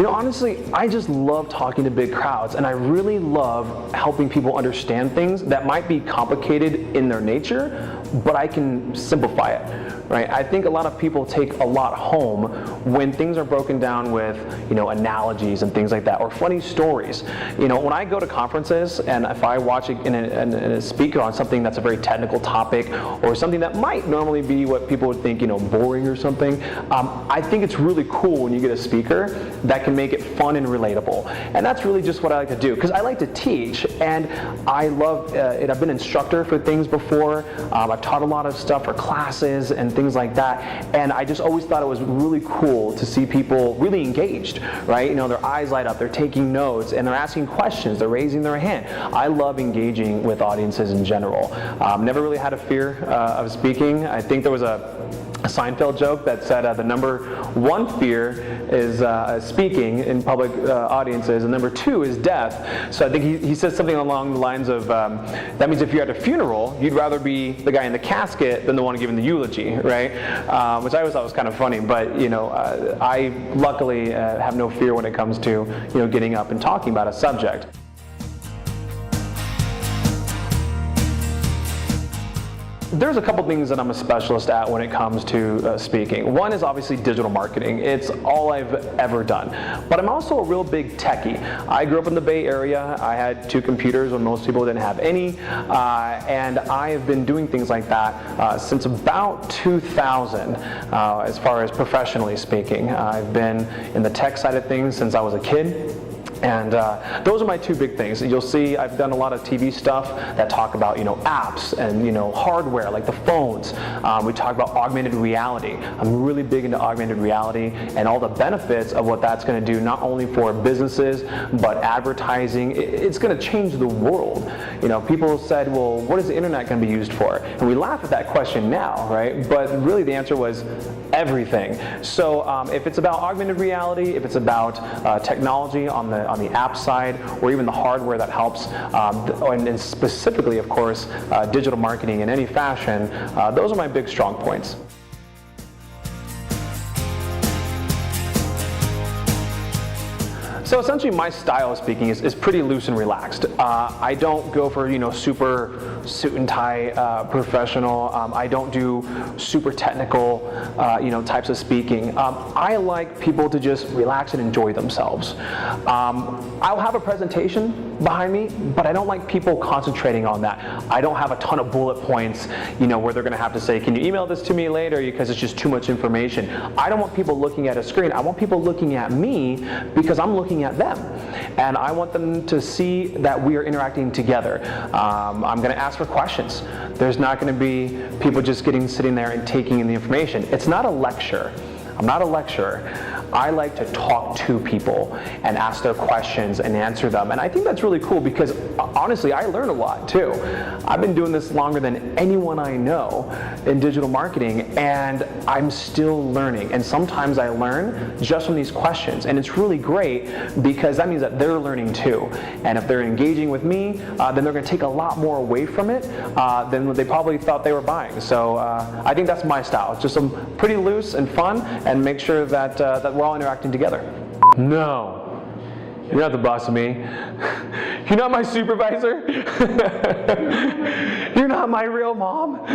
Honestly, I just love talking to big crowds, and I really love helping people understand things that might be complicated in their nature, but I can simplify it. Right? I think a lot of people take a lot home when things are broken down with, analogies and things like that, or funny stories. When I go to conferences and if I watch a speaker on something that's a very technical topic or something that might normally be what people would think, boring or something, I think it's really cool when you get a speaker that can make it fun and relatable. And that's really just what I like to do, because I like to teach, and I love it. I've been an instructor for things before. I've taught a lot of stuff for classes and things like that, and I just always thought it was really cool to see people really engaged, right? Their eyes light up, they're taking notes, and they're asking questions, they're raising their hand. I love engaging with audiences in general. Never really had a fear of speaking. I think there was a Seinfeld joke that said the number one fear is speaking in public audiences, and number two is death. So I think he says something along the lines of, that means if you're at a funeral, you'd rather be the guy in the casket than the one giving the eulogy, right? Which I always thought was kind of funny, but I luckily have no fear when it comes to getting up and talking about a subject. There's a couple things that I'm a specialist at when it comes to speaking. One is obviously digital marketing. It's all I've ever done. But I'm also a real big techie. I grew up in the Bay Area. I had 2 computers when most people didn't have any. And I have been doing things like that since about 2000, as far as professionally speaking. I've been in the tech side of things since I was a kid. And those are my 2 big things. You'll see I've done a lot of TV stuff that talk about apps and hardware like the phones. We talk about augmented reality. I'm really big into augmented reality and all the benefits of what that's going to do, not only for businesses but advertising. It's going to change the world. People said, well, what is the internet going to be used for? And we laugh at that question now, right? But really the answer was everything. So if it's about augmented reality, if it's about technology on the app side, or even the hardware that helps, and specifically, of course, digital marketing in any fashion, those are my big strong points. So essentially my style of speaking is pretty loose and relaxed. I don't go for super suit and tie professional. I don't do super technical types of speaking. I like people to just relax and enjoy themselves. I'll have a presentation behind me, but I don't like people concentrating on that. I don't have a ton of bullet points where they're going to have to say, can you email this to me later, because it's just too much information. I don't want people looking at a screen. I want people looking at me because I'm looking at them, and I want them to see that we are interacting together. I'm going to ask for questions. There's not going to be people just sitting there and taking in the information. It's not a lecture. I'm not a lecturer. I like to talk to people and ask their questions and answer them. And I think that's really cool because honestly, I learn a lot too. I've been doing this longer than anyone I know in digital marketing, and I'm still learning. And sometimes I learn just from these questions. And it's really great because that means that they're learning too. And if they're engaging with me, then they're going to take a lot more away from it than what they probably thought they were buying. So I think that's my style. It's just some pretty loose and fun, and make sure that that we're all interacting together. No, you're not the boss of me. You're not my supervisor. You're not my real mom.